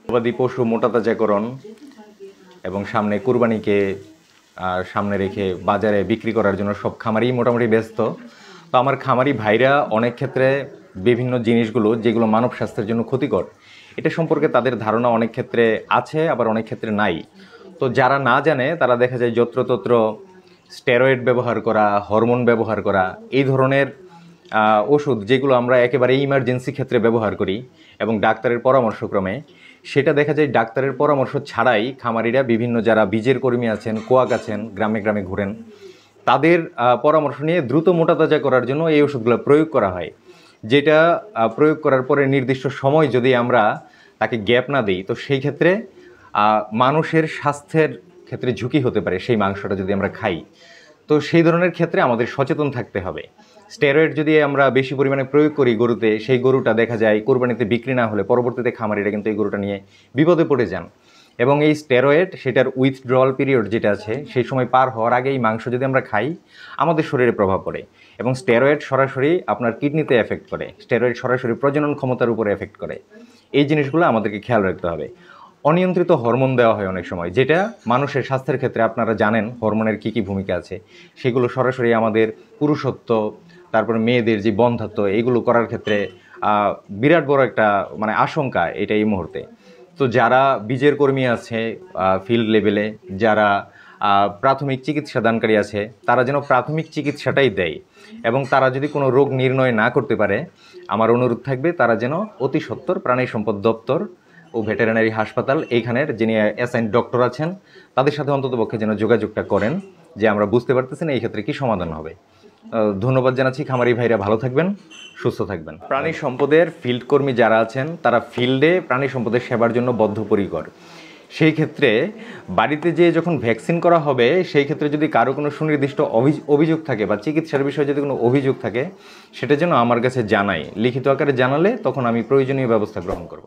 গবাদি পশু মোটা তাজাকরণ এবং সামনে কুরবানিকে সামনে রেখে বাজারে বিক্রি করার জন্য সব খামারি মোটামুটি ব্যস্ত। তো আমার খামারি ভাইরা অনেক ক্ষেত্রে বিভিন্ন জিনিসগুলো যেগুলো মানব স্বাস্থ্যের জন্য ক্ষতিকর এটা সম্পর্কে তাদের ধারণা অনেক ক্ষেত্রে আছে, আবার অনেক ক্ষেত্রে নাই। তো যারা না জানে তারা দেখা যায় যত্রতত্র স্টেরয়েড ব্যবহার করা, হরমোন ব্যবহার করা, এই ধরনের ওষুধ যেগুলো আমরা একেবারে ইমার্জেন্সি ক্ষেত্রে ব্যবহার করি এবং ডাক্তারের পরামর্শক্রমে, সেটা দেখা যায় ডাক্তারের পরামর্শ ছাড়াই খামারিরা বিভিন্ন যারা বীজের কর্মী আছেন, কোয়াক আছেন, গ্রামে গ্রামে ঘুরেন, তাদের পরামর্শ নিয়ে দ্রুত মোটা তাজা করার জন্য এই ওষুধগুলো প্রয়োগ করা হয়। যেটা প্রয়োগ করার পরে নির্দিষ্ট সময় যদি আমরা তাকে গ্যাপ না দিই, তো সেই ক্ষেত্রে মানুষের স্বাস্থ্যের ক্ষেত্রে ঝুঁকি হতে পারে সেই মাংসটা যদি আমরা খাই। তো সেই ধরনের ক্ষেত্রে আমাদের সচেতন থাকতে হবে। স্টেরয়েড যদি আমরা বেশি পরিমাণে প্রয়োগ করি গরুতে, সেই গরুটা দেখা যায় কোরবানিতে বিক্রি না হলে পরবর্তীতে খামারিরা কিন্তু এই গরুটা নিয়ে বিপদে পড়ে যান। এবং এই স্টেরয়েড সেটার উইথড্রল পিরিয়ড যেটা আছে সেই সময় পার হওয়ার আগে এই মাংস যদি আমরা খাই আমাদের শরীরে প্রভাব পড়ে। এবং স্টেরয়েড সরাসরি আপনার কিডনিতে এফেক্ট করে, স্টেরয়েড সরাসরি প্রজনন ক্ষমতার উপরে এফেক্ট করে। এই জিনিসগুলো আমাদেরকে খেয়াল রাখতে হবে। অনিয়ন্ত্রিত হরমোন দেওয়া হয় অনেক সময়, যেটা মানুষের স্বাস্থ্যের ক্ষেত্রে আপনারা জানেন হরমোনের কী কী ভূমিকা আছে। সেগুলো সরাসরি আমাদের পুরুষত্ব, তারপরে মেয়েদের যে বন্ধাত্ব, এইগুলো করার ক্ষেত্রে বিরাট বড় একটা আশঙ্কা এটা এই মুহূর্তে। তো যারা বীজের কর্মী আছে ফিল্ড লেভেলে, যারা প্রাথমিক চিকিৎসা দানকারী আছে, তারা যেন প্রাথমিক চিকিৎসাটাই দেয়। এবং তারা যদি কোনো রোগ নির্ণয় না করতে পারে, আমার অনুরোধ থাকবে তারা যেন অতি সত্বর প্রাণী সম্পদ দপ্তর ও ভেটেরিনারি হাসপাতাল এইখানের যিনি অ্যাসাইন ডক্টর আছেন তাদের সাথে অন্ততপক্ষে যেন যোগাযোগটা করেন, যে আমরা বুঝতে পারতেছি না এই ক্ষেত্রে কী সমাধান হবে। ধন্যবাদ জানাচ্ছি। খামারি ভাইরা ভালো থাকবেন, সুস্থ থাকবেন। প্রাণী সম্পদের ফিল্ড কর্মী যারা আছেন তারা ফিল্ডে প্রাণী সম্পদের সেবার জন্য বদ্ধপরিকর। সেই ক্ষেত্রে বাড়িতে যে যখন ভ্যাকসিন করা হবে সেই ক্ষেত্রে যদি কারো কোনো সুনির্দিষ্ট অভিযোগ থাকে বা চিকিৎসার বিষয়ে যদি কোনো অভিযোগ থাকে, সেটা যেন আমার কাছে জানায়, লিখিত আকারে জানালে তখন আমি প্রয়োজনীয় ব্যবস্থা গ্রহণ করব।